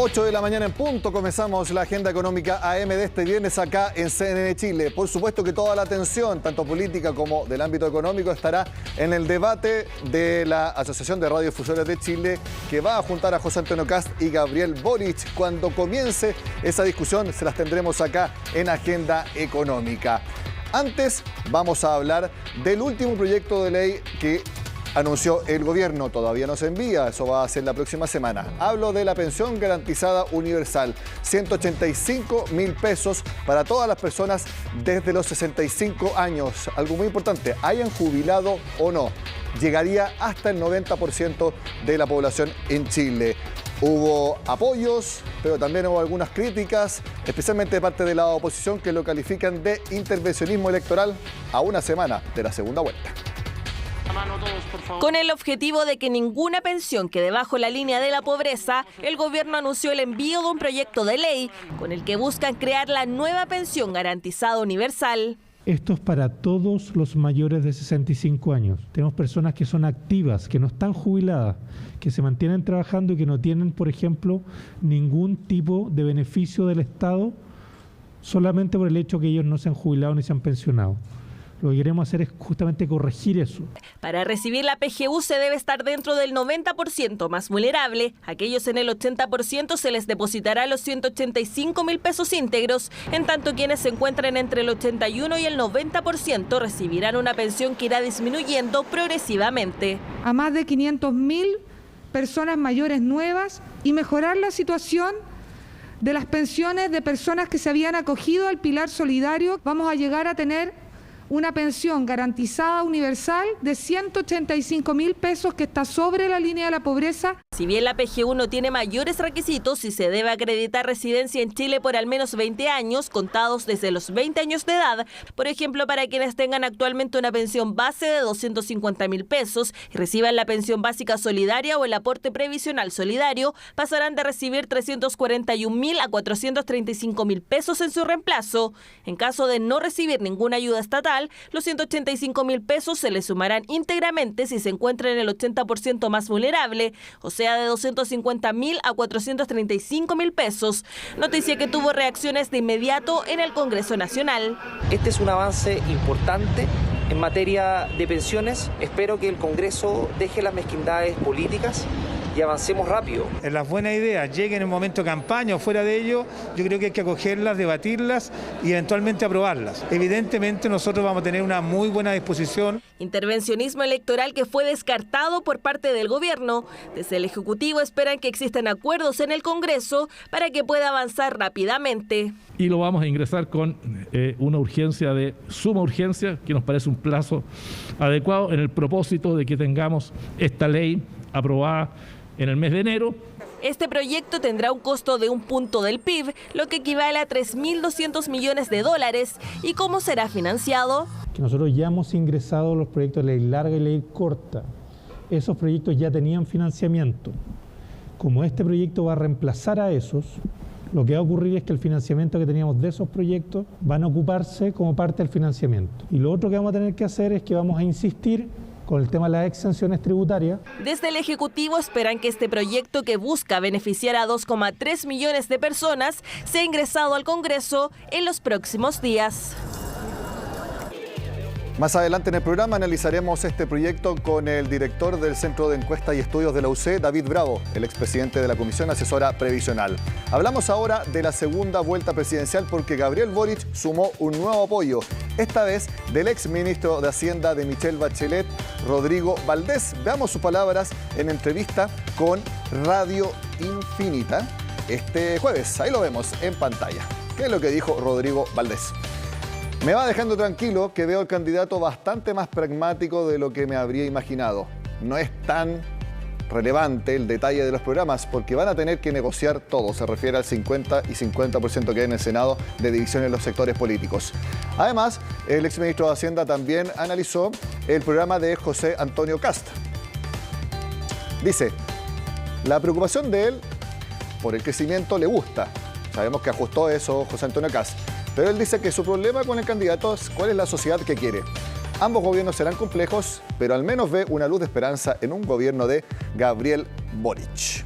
8 de la mañana en punto, comenzamos la agenda económica AM de este viernes acá en CNN Chile. Por supuesto que toda la atención, tanto política como del ámbito económico, estará en el debate de la Asociación de Radiodifusores de Chile, que va a juntar a José Antonio Kast y Gabriel Boric. Cuando comience esa discusión, se las tendremos acá en Agenda Económica. Antes, vamos a hablar del último proyecto de ley que anunció el gobierno. Todavía no se envía, eso va a ser la próxima semana. Hablo de la pensión garantizada universal, 185.000 pesos para todas las personas desde los 65 años. Algo muy importante, hayan jubilado o no, llegaría hasta el 90% de la población en Chile. Hubo apoyos, pero también hubo algunas críticas, especialmente de parte de la oposición, que lo califican de intervencionismo electoral a una semana de la segunda vuelta. Con el objetivo de que ninguna pensión quede bajo la línea de la pobreza, el gobierno anunció el envío de un proyecto de ley con el que buscan crear la nueva pensión garantizada universal. Esto es para todos los mayores de 65 años. Tenemos personas que son activas, que no están jubiladas, que se mantienen trabajando y que no tienen, por ejemplo, ningún tipo de beneficio del Estado solamente por el hecho que ellos no se han jubilado ni se han pensionado. Lo que queremos hacer es justamente corregir eso. Para recibir la PGU se debe estar dentro del 90% más vulnerable. Aquellos en el 80% se les depositará los 185.000 pesos íntegros, en tanto quienes se encuentran entre el 81 y el 90% recibirán una pensión que irá disminuyendo progresivamente. A más de 500.000 personas mayores nuevas y mejorar la situación de las pensiones de personas que se habían acogido al pilar solidario. Vamos a llegar a tener una pensión garantizada universal de 185.000 pesos que está sobre la línea de la pobreza. Si bien la PGU no tiene mayores requisitos y se debe acreditar residencia en Chile por al menos 20 años, contados desde los 20 años de edad, por ejemplo, para quienes tengan actualmente una pensión base de 250.000 pesos y reciban la pensión básica solidaria o el aporte previsional solidario, pasarán de recibir 341.000 a 435.000 pesos en su reemplazo. En caso de no recibir ninguna ayuda estatal, los 185.000 pesos se les sumarán íntegramente si se encuentra en el 80% más vulnerable, o sea, de 250.000 a 435.000 pesos. Noticia que tuvo reacciones de inmediato en el Congreso Nacional. Este es un avance importante en materia de pensiones. Espero que el Congreso deje las mezquindades políticas y avancemos rápido. Las buenas ideas lleguen en el momento de campaña o fuera de ello, yo creo que hay que acogerlas, debatirlas y eventualmente aprobarlas. Evidentemente nosotros vamos a tener una muy buena disposición. Intervencionismo electoral que fue descartado por parte del gobierno. Desde el Ejecutivo esperan que existan acuerdos en el Congreso para que pueda avanzar rápidamente. Y lo vamos a ingresar con una urgencia de suma urgencia, que nos parece un plazo adecuado en el propósito de que tengamos esta ley aprobada en el mes de enero. Este proyecto tendrá un costo de 1 punto del PIB, lo que equivale a 3.200 millones de dólares. ¿Y cómo será financiado? Que nosotros ya hemos ingresado los proyectos de ley larga y ley corta. Esos proyectos ya tenían financiamiento. Como este proyecto va a reemplazar a esos, lo que va a ocurrir es que el financiamiento que teníamos de esos proyectos van a ocuparse como parte del financiamiento. Y lo otro que vamos a tener que hacer es que vamos a insistir con el tema de las exenciones tributarias. Desde el Ejecutivo esperan que este proyecto, que busca beneficiar a 2,3 millones de personas, sea ingresado al Congreso en los próximos días. Más adelante en el programa analizaremos este proyecto con el director del Centro de Encuestas y Estudios de la UC, David Bravo, el expresidente de la Comisión Asesora Previsional. Hablamos ahora de la segunda vuelta presidencial porque Gabriel Boric sumó un nuevo apoyo, esta vez del exministro de Hacienda de Michelle Bachelet, Rodrigo Valdés. Veamos sus palabras en entrevista con Radio Infinita este jueves. Ahí lo vemos en pantalla. ¿Qué es lo que dijo Rodrigo Valdés? Me va dejando tranquilo que veo al candidato bastante más pragmático de lo que me habría imaginado. No es tan relevante el detalle de los programas porque van a tener que negociar todo. Se refiere al 50 y 50% que hay en el Senado de división en los sectores políticos. Además, el exministro de Hacienda también analizó el programa de José Antonio Kast. Dice, la preocupación de él por el crecimiento le gusta. Sabemos que ajustó eso José Antonio Kast. Pero él dice que su problema con el candidato es cuál es la sociedad que quiere. Ambos gobiernos serán complejos, pero al menos ve una luz de esperanza en un gobierno de Gabriel Boric.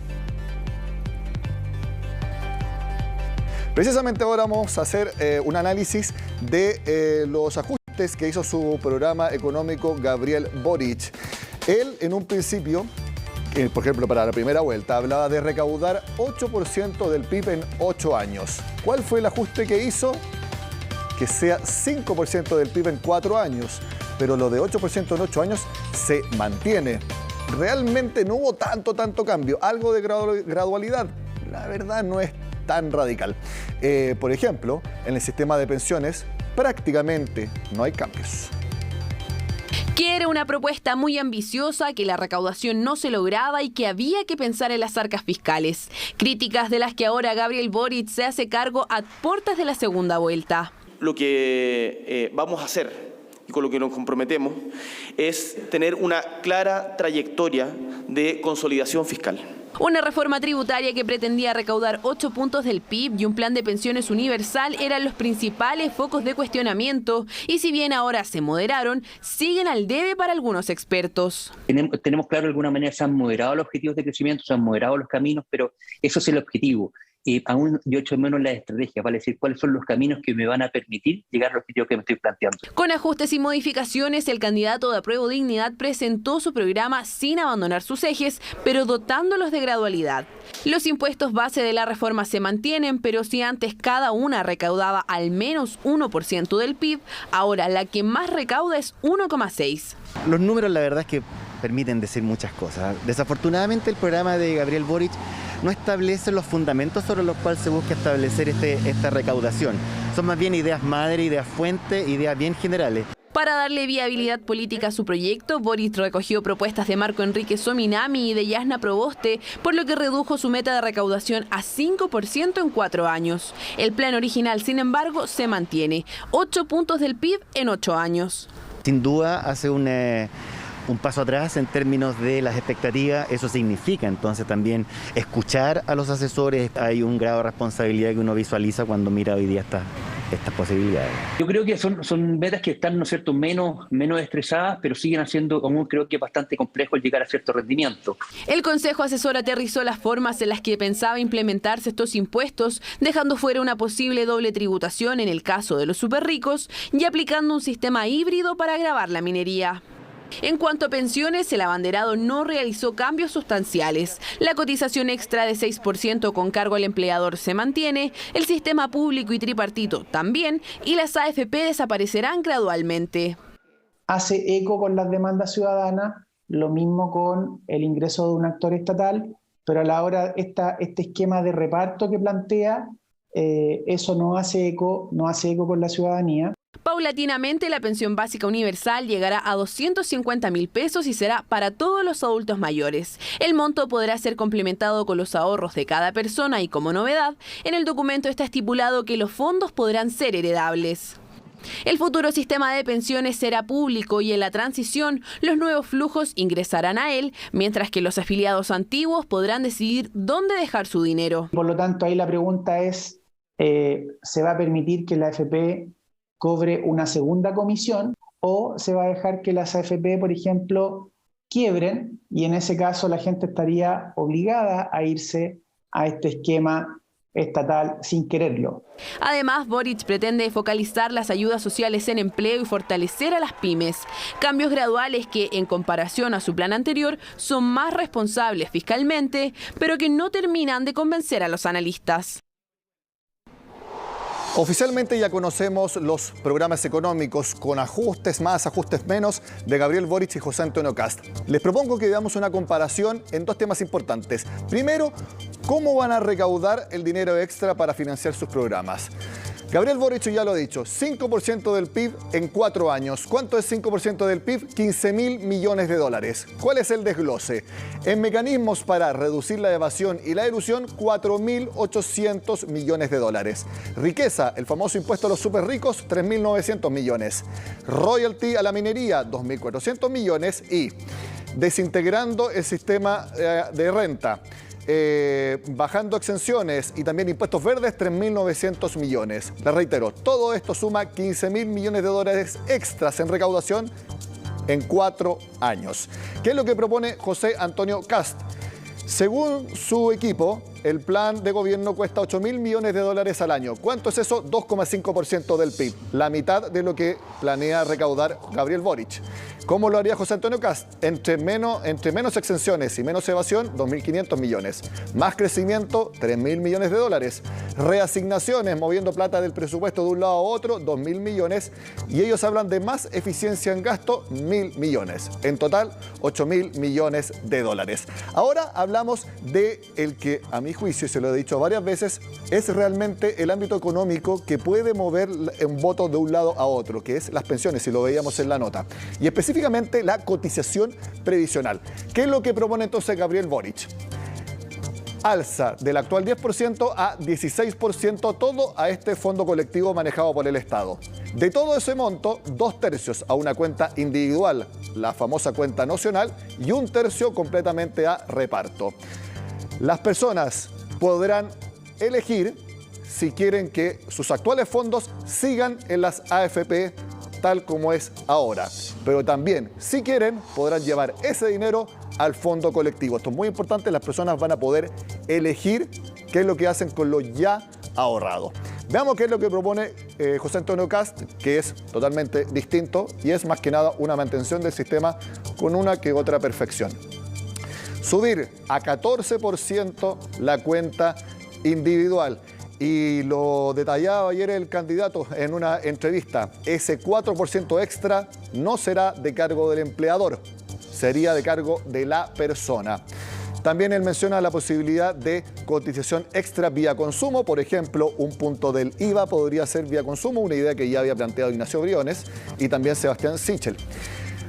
Precisamente ahora vamos a hacer un análisis de los ajustes que hizo su programa económico Gabriel Boric. Él, en un principio, por ejemplo, para la primera vuelta, hablaba de recaudar 8% del PIB en 8 años. ¿Cuál fue el ajuste que hizo? Que sea 5% del PIB en 4 años. Pero lo de 8% en 8 años se mantiene. Realmente no hubo tanto cambio. Algo de gradualidad, la verdad, no es tan radical. Por ejemplo, en el sistema de pensiones prácticamente no hay cambios. Que era una propuesta muy ambiciosa, que la recaudación no se lograba y que había que pensar en las arcas fiscales. Críticas de las que ahora Gabriel Boric se hace cargo a puertas de la segunda vuelta. Lo que vamos a hacer y con lo que nos comprometemos es tener una clara trayectoria de consolidación fiscal. Una reforma tributaria que pretendía recaudar 8 puntos del PIB y un plan de pensiones universal eran los principales focos de cuestionamiento y si bien ahora se moderaron, siguen al debe para algunos expertos. Tenemos claro de alguna manera se han moderado los objetivos de crecimiento, se han moderado los caminos, pero eso es el objetivo. Aún yo echo menos la estrategia, para decir cuáles son los caminos que me van a permitir llegar al objetivo que me estoy planteando. Con ajustes y modificaciones, el candidato de Apruebo Dignidad presentó su programa sin abandonar sus ejes, pero dotándolos de gradualidad. Los impuestos base de la reforma se mantienen, pero si antes cada una recaudaba al menos 1% del PIB, ahora la que más recauda es 1,6%. Los números la verdad es que permiten decir muchas cosas. Desafortunadamente el programa de Gabriel Boric no establece los fundamentos sobre los cuales se busca establecer esta recaudación. Son más bien ideas madre, ideas fuente, ideas bien generales. Para darle viabilidad política a su proyecto, Boric recogió propuestas de Marco Enrique Sominami y de Yasna Proboste, por lo que redujo su meta de recaudación a 5% en 4 años. El plan original, sin embargo, se mantiene. 8 puntos del PIB en 8 años. Sin duda hace un paso atrás en términos de las expectativas. Eso significa entonces también escuchar a los asesores. Hay un grado de responsabilidad que uno visualiza cuando mira hoy día estas posibilidades. Yo creo que son metas que están, ¿no es cierto?, menos estresadas, pero siguen haciendo, aún creo que bastante complejo el llegar a cierto rendimiento. El Consejo Asesor aterrizó las formas en las que pensaba implementarse estos impuestos, dejando fuera una posible doble tributación en el caso de los superricos y aplicando un sistema híbrido para gravar la minería. En cuanto a pensiones, el abanderado no realizó cambios sustanciales. La cotización extra de 6% con cargo al empleador se mantiene, el sistema público y tripartito también, y las AFP desaparecerán gradualmente. Hace eco con las demandas ciudadanas, lo mismo con el ingreso de un actor estatal, pero a la hora este esquema de reparto que plantea, eso no hace eco con la ciudadanía. Paulatinamente, la pensión básica universal llegará a 250.000 pesos y será para todos los adultos mayores. El monto podrá ser complementado con los ahorros de cada persona y, como novedad, en el documento está estipulado que los fondos podrán ser heredables. El futuro sistema de pensiones será público y en la transición los nuevos flujos ingresarán a él, mientras que los afiliados antiguos podrán decidir dónde dejar su dinero. Por lo tanto, ahí la pregunta es, ¿se va a permitir que la AFP cobre una segunda comisión o se va a dejar que las AFP, por ejemplo, quiebren y en ese caso la gente estaría obligada a irse a este esquema estatal sin quererlo? Además, Boric pretende focalizar las ayudas sociales en empleo y fortalecer a las pymes. Cambios graduales que, en comparación a su plan anterior, son más responsables fiscalmente, pero que no terminan de convencer a los analistas. Oficialmente ya conocemos los programas económicos con ajustes más, ajustes menos de Gabriel Boric y José Antonio Kast. Les propongo que veamos una comparación en 2 temas importantes. Primero, ¿cómo van a recaudar el dinero extra para financiar sus programas? Gabriel Boric ya lo ha dicho, 5% del PIB en 4 años. ¿Cuánto es 5% del PIB? 15.000 millones de dólares. ¿Cuál es el desglose? En mecanismos para reducir la evasión y la elusión, 4.800 millones de dólares. Riqueza, el famoso impuesto a los superricos, 3.900 millones. Royalty a la minería, 2.400 millones. Y desintegrando el sistema de renta, bajando exenciones y también impuestos verdes, 3.900 millones. Les reitero, todo esto suma 15.000 millones de dólares extras en recaudación en 4 años. ¿Qué es lo que propone José Antonio Kast? Según su equipo, el plan de gobierno cuesta 8.000 millones de dólares al año. ¿Cuánto es eso? 2,5% del PIB, la mitad de lo que planea recaudar Gabriel Boric. ¿Cómo lo haría José Antonio Kast? Entre menos exenciones y menos evasión, 2.500 millones. Más crecimiento, 3.000 millones de dólares. Reasignaciones, moviendo plata del presupuesto de un lado a otro, 2.000 millones. Y ellos hablan de más eficiencia en gasto, 1.000 millones. En total, 8.000 millones de dólares. Ahora hablamos de el que, a mi juicio, y se lo he dicho varias veces, es realmente el ámbito económico que puede mover un voto de un lado a otro, que es las pensiones, y lo veíamos en la nota. Y específicamente la cotización previsional. ¿Qué es lo que propone entonces Gabriel Boric? Alza del actual 10% a 16% todo a este fondo colectivo manejado por el Estado. De todo ese monto, 2/3 a una cuenta individual, la famosa cuenta nocional, y 1/3 completamente a reparto. Las personas podrán elegir si quieren que sus actuales fondos sigan en las AFP tal como es ahora. Pero también, si quieren, podrán llevar ese dinero al fondo colectivo. Esto es muy importante, las personas van a poder elegir qué es lo que hacen con lo ya ahorrado. Veamos qué es lo que propone José Antonio Kast, que es totalmente distinto y es más que nada una mantención del sistema con una que otra perfección. Subir a 14% la cuenta individual. Y lo detallaba ayer el candidato en una entrevista. Ese 4% extra no será de cargo del empleador, sería de cargo de la persona. También él menciona la posibilidad de cotización extra vía consumo. Por ejemplo, un punto del IVA podría ser vía consumo, una idea que ya había planteado Ignacio Briones y también Sebastián Sichel.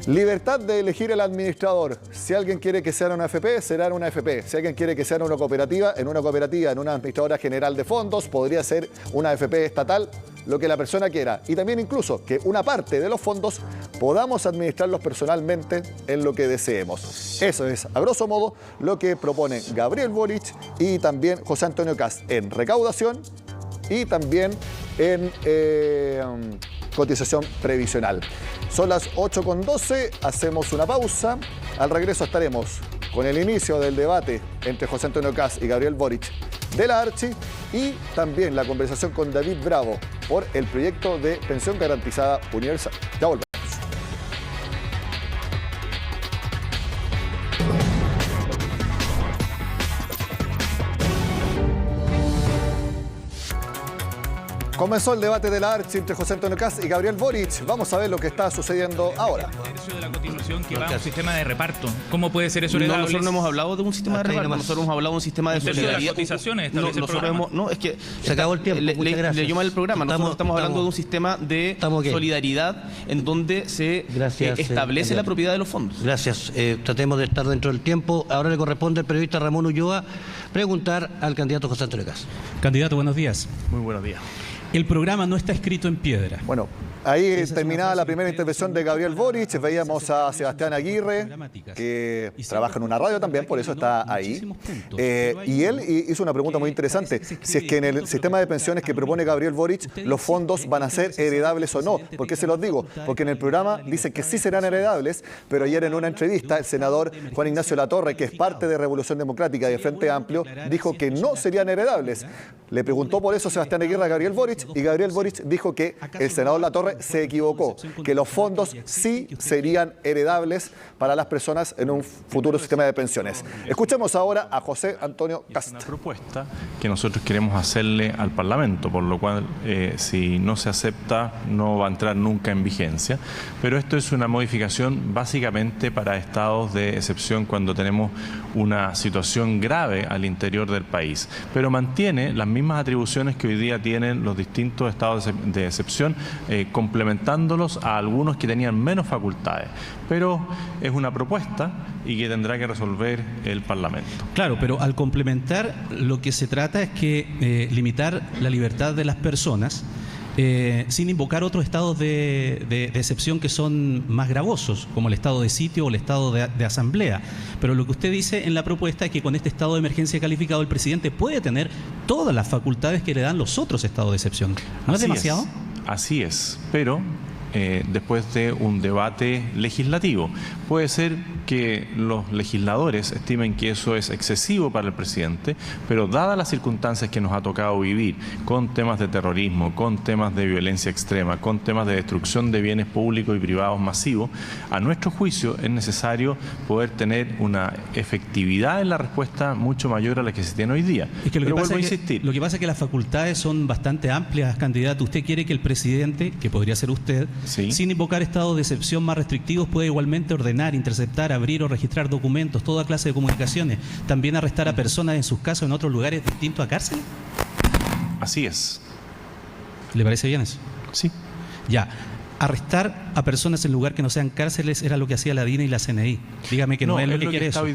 Libertad de elegir el administrador. Si alguien quiere que sea una AFP, será una AFP. Si alguien quiere que sea una cooperativa, en una administradora general de fondos, podría ser una AFP estatal, lo que la persona quiera. Y también incluso que una parte de los fondos podamos administrarlos personalmente en lo que deseemos. Eso es, a grosso modo, lo que propone Gabriel Boric y también José Antonio Kast en recaudación y también en cotización previsional. Son las 8:12, hacemos una pausa. Al regreso estaremos con el inicio del debate entre José Antonio Kast y Gabriel Boric de la Archi y también la conversación con David Bravo por el proyecto de pensión garantizada universal. Ya volvemos. Comenzó el debate de la Archi entre José Antonio Kast y Gabriel Boric. Vamos a ver lo que está sucediendo ahora. De la Constitución que va a un sistema de reparto. ¿Cómo puede ser eso heredable? Nosotros no hemos hablado de un sistema de reparto. Nosotros hemos hablado de un sistema de solidaridad. Las cotizaciones establece el programa. No, es que se acabó el tiempo. Leyó mal el programa. Nosotros estamos hablando de un sistema de solidaridad en donde se establece la propiedad de los fondos. Gracias. Tratemos de estar dentro del tiempo. Ahora le corresponde al periodista Ramón Ulloa preguntar al candidato José Antonio Kast. Candidato, buenos días. Muy buenos días. El programa no está escrito en piedra. Bueno, ahí terminaba la primera intervención de Gabriel Boric. Veíamos a Sebastián Aguirre, que trabaja en una radio también, por eso está ahí. Y él hizo una pregunta muy interesante. Si es que en el sistema de pensiones que propone Gabriel Boric, los fondos van a ser heredables o no. ¿Por qué se los digo? Porque en el programa dicen que sí serán heredables, pero ayer en una entrevista el senador Juan Ignacio Latorre, que es parte de Revolución Democrática y de Frente Amplio, dijo que no serían heredables. Le preguntó por eso Sebastián Aguirre a Gabriel Boric y Gabriel Boric dijo que el senador Latorre se equivocó, que los fondos sí serían heredables para las personas en un futuro sistema de pensiones. Escuchemos ahora a José Antonio Kast. Una propuesta que nosotros queremos hacerle al Parlamento, por lo cual si no se acepta no va a entrar nunca en vigencia, pero esto es una modificación básicamente para estados de excepción cuando tenemos una situación grave al interior del país, pero mantiene las mismas atribuciones que hoy día tienen los distintos estados de excepción, complementándolos a algunos que tenían menos facultades. Pero es una propuesta y que tendrá que resolver el Parlamento. Claro, pero al complementar lo que se trata es que limitar la libertad de las personas sin invocar otros estados de excepción que son más gravosos, como el estado de sitio o el estado de asamblea. Pero lo que usted dice en la propuesta es que con este estado de emergencia calificado el presidente puede tener todas las facultades que le dan los otros estados de excepción. ¿No es demasiado? Así es, pero después de un debate legislativo. Puede ser que los legisladores estimen que eso es excesivo para el presidente, pero dadas las circunstancias que nos ha tocado vivir, con temas de terrorismo, con temas de violencia extrema, con temas de destrucción de bienes públicos y privados masivos, a nuestro juicio es necesario poder tener una efectividad en la respuesta mucho mayor a la que se tiene hoy día. Es que lo que pasa es que las facultades son bastante amplias, candidato. Usted quiere que el presidente, que podría ser usted, sí, sin invocar estados de excepción más restrictivos, pueda igualmente ordenar, interceptar, abrir o registrar documentos, toda clase de comunicaciones, también arrestar a personas en sus casos en otros lugares distintos a cárcel. Así es. ¿Le parece bien eso? Sí. Ya. Arrestar a personas en lugar que no sean cárceles era lo que hacía la DINA y la CNI. Dígame que no es lo que quiere eso. Hoy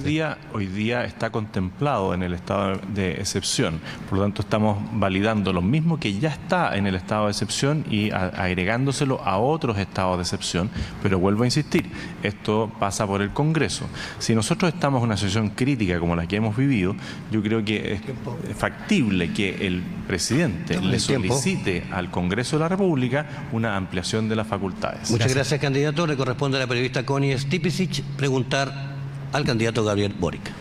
día está contemplado en el estado de excepción. Por lo tanto, estamos validando lo mismo que ya está en el estado de excepción y agregándoselo a otros estados de excepción. Pero vuelvo a insistir, esto pasa por el Congreso. Si nosotros estamos en una situación crítica como la que hemos vivido, yo creo que es factible que el presidente le solicite al Congreso de la República una ampliación de las facultades. Muchas gracias, candidato. Le corresponde a la periodista Connie Stipicic preguntar al candidato Gabriel Boric.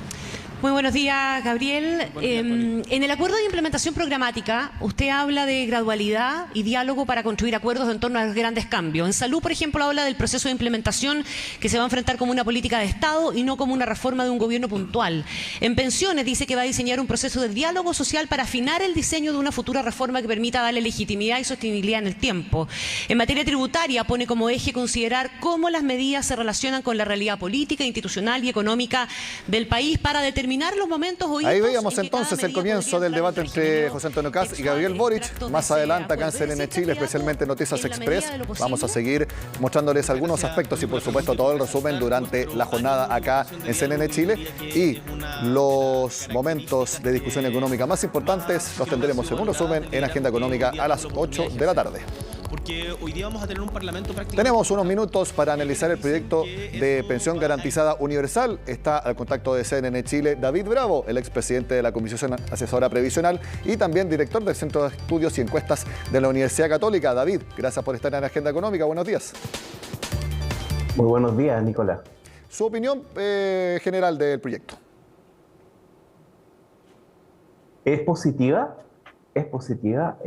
Muy buenos días, Gabriel. En el acuerdo de implementación programática, usted habla de gradualidad y diálogo para construir acuerdos en torno a los grandes cambios. En salud, por ejemplo, habla del proceso de implementación que se va a enfrentar como una política de Estado y no como una reforma de un gobierno puntual. En pensiones dice que va a diseñar un proceso de diálogo social para afinar el diseño de una futura reforma que permita darle legitimidad y sostenibilidad en el tiempo. En materia tributaria pone como eje considerar cómo las medidas se relacionan con la realidad política, institucional y económica del país para determinar los momentos o ahí veíamos entonces el comienzo del debate entre José Antonio Kast y Gabriel Boric. Más adelante acá en CNN Chile, especialmente Noticias Express, vamos a seguir mostrándoles algunos aspectos y por supuesto todo el resumen durante la jornada acá en CNN Chile, y los momentos de discusión económica más importantes los tendremos en un resumen en Agenda Económica a las 8 de la tarde. Porque hoy día vamos a tener un parlamento prácticamente... Tenemos unos minutos para analizar el proyecto de pensión garantizada universal. Está al contacto de CNN Chile David Bravo, el expresidente de la Comisión Asesora Previsional y también director del Centro de Estudios y Encuestas de la Universidad Católica. David, gracias por estar en Agenda Económica. Buenos días. Muy buenos días, Nicolás. Su opinión general del proyecto. Es positiva, es positiva.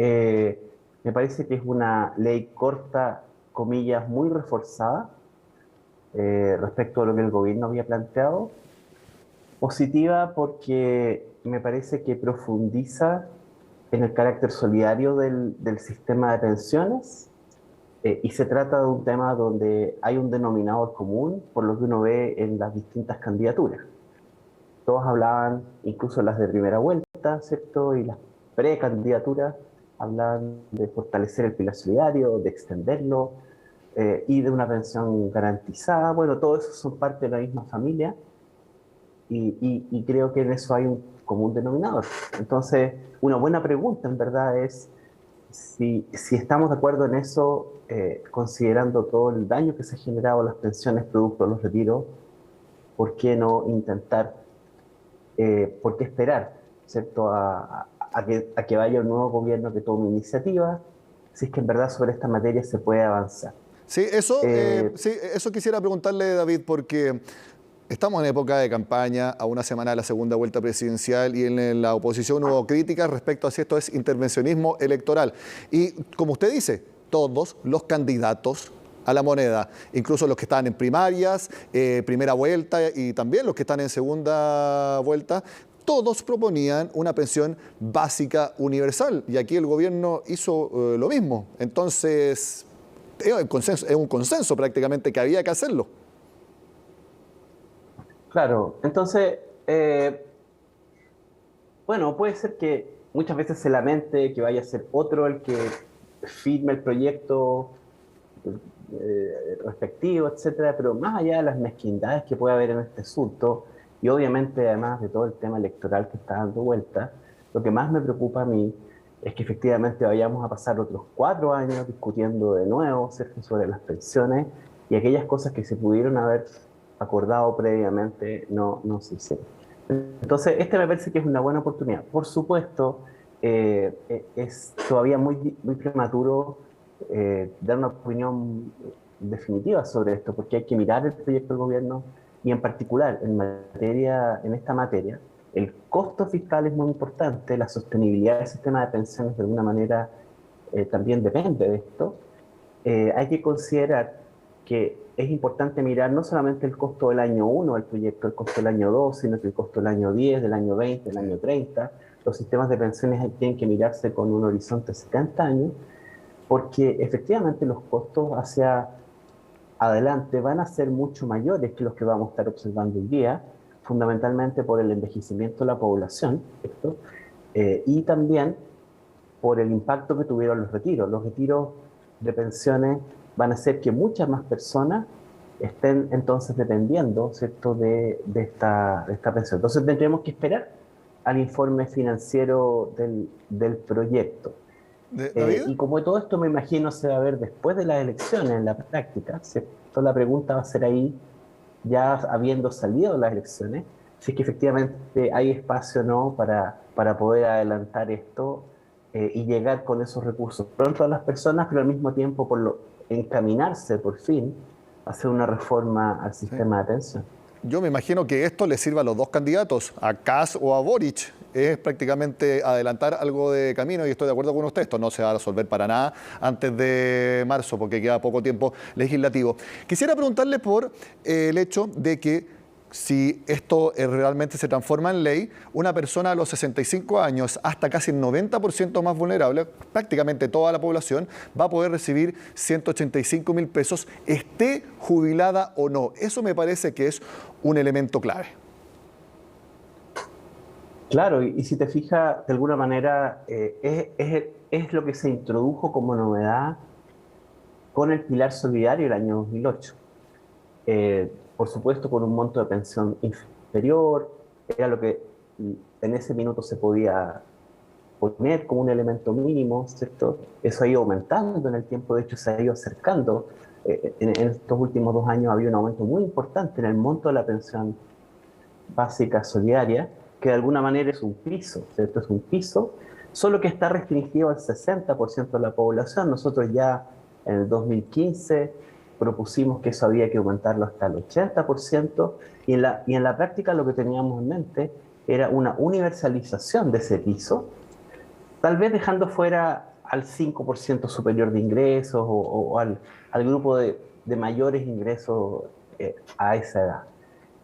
Me parece que es una ley corta, comillas, muy reforzada respecto a lo que el gobierno había planteado. Positiva porque me parece que profundiza en el carácter solidario del sistema de pensiones y se trata de un tema donde hay un denominador común por lo que uno ve en las distintas candidaturas. Todos hablaban, incluso las de primera vuelta, ¿cierto? Y las precandidaturas, hablan de fortalecer el pilar solidario, de extenderlo y de una pensión garantizada. Bueno, todo eso son parte de la misma familia y creo que en eso hay un común denominador. Entonces, una buena pregunta en verdad es si estamos de acuerdo en eso, considerando todo el daño que se ha generado a las pensiones producto de los retiros, ¿por qué no intentar, por qué esperar, ¿cierto?, a que vaya un nuevo gobierno que tome iniciativa, si es que en verdad sobre esta materia se puede avanzar. Sí, eso quisiera preguntarle, David, porque estamos en época de campaña, a una semana de la segunda vuelta presidencial, y en la oposición hubo críticas respecto a si esto es intervencionismo electoral. Y como usted dice, todos los candidatos a la moneda, incluso los que están en primarias, primera vuelta, y también los que están en segunda vuelta, todos proponían una pensión básica universal, y aquí el gobierno hizo lo mismo. Entonces, es un consenso prácticamente que había que hacerlo. Claro, entonces, bueno, puede ser que muchas veces se lamente que vaya a ser otro el que firme el proyecto respectivo, etcétera, pero más allá de las mezquindades que puede haber en este asunto, y obviamente, además de todo el tema electoral que está dando vuelta, lo que más me preocupa a mí es que efectivamente vayamos a pasar otros 4 años discutiendo de nuevo, ¿cierto?, sobre las pensiones, y aquellas cosas que se pudieron haber acordado previamente no se hicieron. Entonces, me parece que es una buena oportunidad. Por supuesto, es todavía muy prematuro dar una opinión definitiva sobre esto, porque hay que mirar el proyecto del gobierno y en particular en esta materia, el costo fiscal es muy importante, la sostenibilidad del sistema de pensiones de alguna manera también depende de esto. Hay que considerar que es importante mirar no solamente el costo del año 1 del proyecto, el costo del año 2, sino que el costo del año 10, del año 20, del año 30. Los sistemas de pensiones tienen que mirarse con un horizonte de 70 años, porque efectivamente los costos hacia adelante van a ser mucho mayores que los que vamos a estar observando hoy día, fundamentalmente por el envejecimiento de la población, ¿cierto? Y también por el impacto que tuvieron los retiros. Los retiros de pensiones van a hacer que muchas más personas estén entonces dependiendo, ¿cierto?, de esta pensión. Entonces tendremos que esperar al informe financiero del proyecto. Y como todo esto me imagino se va a ver después de las elecciones en la práctica, ¿cierto? La pregunta va a ser ahí, ya habiendo salido las elecciones, si es que efectivamente hay espacio o no para poder adelantar esto y llegar con esos recursos pronto a las personas, pero al mismo tiempo encaminarse por fin a hacer una reforma al sistema de pensión. Yo me imagino que esto le sirva a los dos candidatos, a Kast o a Boric. Es prácticamente adelantar algo de camino y estoy de acuerdo con usted. Esto no se va a resolver para nada antes de marzo porque queda poco tiempo legislativo. Quisiera preguntarle por el hecho de que si esto realmente se transforma en ley, una persona a los 65 años hasta casi el 90% más vulnerable, prácticamente toda la población, va a poder recibir 185.000 pesos, esté jubilada o no. Eso me parece que es un elemento clave. Claro, y si te fijas, de alguna manera, es lo que se introdujo como novedad con el Pilar Solidario el año 2008. Por supuesto, con un monto de pensión inferior, era lo que en ese minuto se podía poner como un elemento mínimo, ¿cierto? Eso ha ido aumentando en el tiempo, de hecho se ha ido acercando. En estos últimos 2 años había un aumento muy importante en el monto de la pensión básica solidaria, que de alguna manera es un piso, ¿cierto? Es un piso, solo que está restringido al 60% de la población. Nosotros ya en el 2015 propusimos que eso había que aumentarlo hasta el 80%, y en la práctica lo que teníamos en mente era una universalización de ese piso, tal vez dejando fuera al 5% superior de ingresos o al grupo de mayores ingresos a esa edad.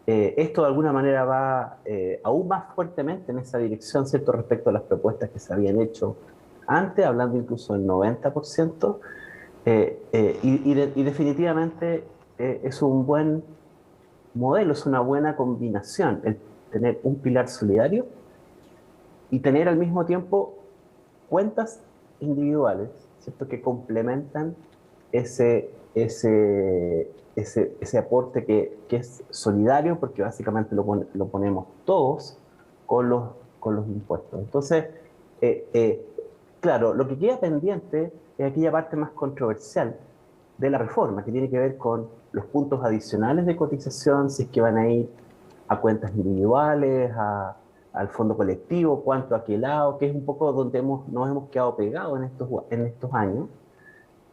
Esto de alguna manera va aún más fuertemente en esa dirección, ¿cierto?, respecto a las propuestas que se habían hecho antes, hablando incluso del 90%, y definitivamente es un buen modelo, es una buena combinación el tener un pilar solidario y tener al mismo tiempo cuentas individuales, ¿cierto?, que complementan ese aporte que es solidario, porque básicamente lo ponemos todos con los impuestos. Entonces, claro, lo que queda pendiente es aquella parte más controversial de la reforma, que tiene que ver con los puntos adicionales de cotización, si es que van a ir a cuentas individuales, al fondo colectivo, cuánto a qué lado, que es un poco donde nos hemos quedado pegados en estos años.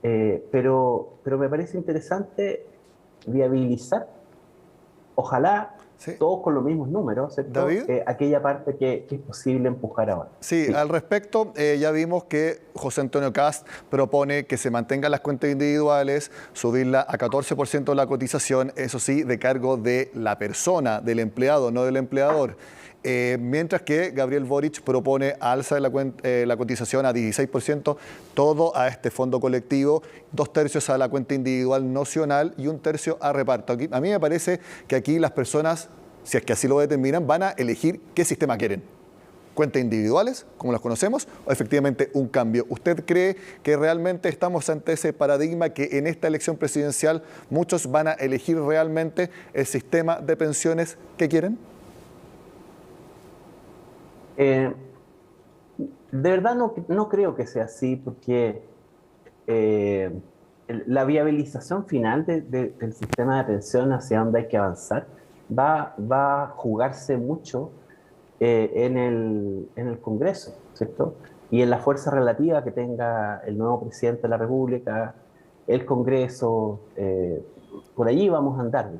Pero me parece interesante viabilizar, ojalá todos con los mismos números, ¿cierto? Aquella parte que es posible empujar ahora. Sí, al respecto, ya vimos que José Antonio Kast propone que se mantengan las cuentas individuales, subirla a 14% de la cotización, eso sí, de cargo de la persona, del empleado, no del empleador. Mientras que Gabriel Boric propone alza de la cotización a 16%, todo a este fondo colectivo, 2/3 a la cuenta individual nocional y 1/3 a reparto. A mí me parece que aquí las personas, si es que así lo determinan, van a elegir qué sistema quieren. Cuentas individuales, como las conocemos, o efectivamente un cambio. ¿Usted cree que realmente estamos ante ese paradigma que en esta elección presidencial muchos van a elegir realmente el sistema de pensiones que quieren? De verdad no creo que sea así, porque la viabilización final del sistema de pensión, hacia donde hay que avanzar, va a jugarse mucho en el Congreso, ¿cierto? y en la fuerza relativa que tenga el nuevo presidente de la República, el Congreso, por allí vamos a andar.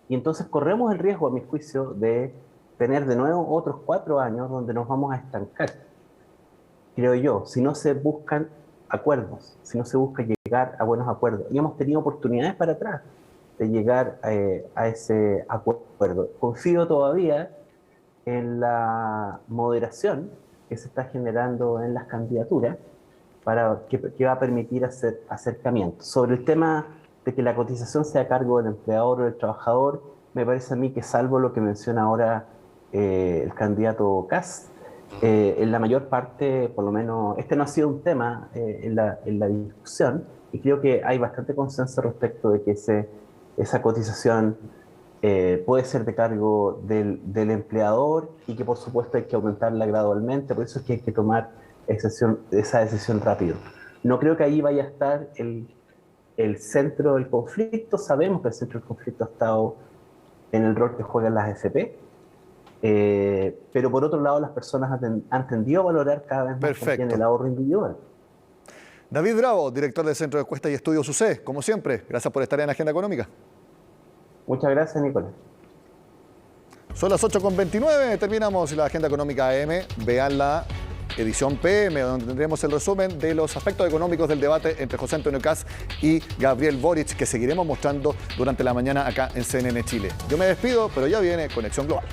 Y entonces corremos el riesgo, a mi juicio, de tener de nuevo otros 4 años donde nos vamos a estancar, creo yo, si no se buscan acuerdos, si no se busca llegar a buenos acuerdos. Y hemos tenido oportunidades para atrás de llegar a ese acuerdo. Confío todavía en la moderación que se está generando en las candidaturas que va a permitir hacer acercamientos. Sobre el tema de que la cotización sea a cargo del empleador o del trabajador, me parece a mí que, salvo lo que menciona ahora el candidato Kast, en la mayor parte, por lo menos, este no ha sido un tema en la discusión, y creo que hay bastante consenso respecto de que esa cotización puede ser de cargo del empleador, y que por supuesto hay que aumentarla gradualmente. Por eso es que hay que tomar esa decisión rápido. No creo que ahí vaya a estar el centro del conflicto. Sabemos que el centro del conflicto ha estado en el rol que juegan las AFP, pero por otro lado las personas han tendido a valorar cada vez más también el ahorro individual. David Bravo, director del Centro de Encuestas y Estudios UC, como siempre, gracias por estar en Agenda Económica. Muchas gracias, Nicolás. Son las 8:29, terminamos la Agenda Económica AM. Vean la edición PM, donde tendremos el resumen de los aspectos económicos del debate entre José Antonio Kast y Gabriel Boric, que seguiremos mostrando durante la mañana acá en CNN Chile. Yo me despido, pero ya viene Conexión Global.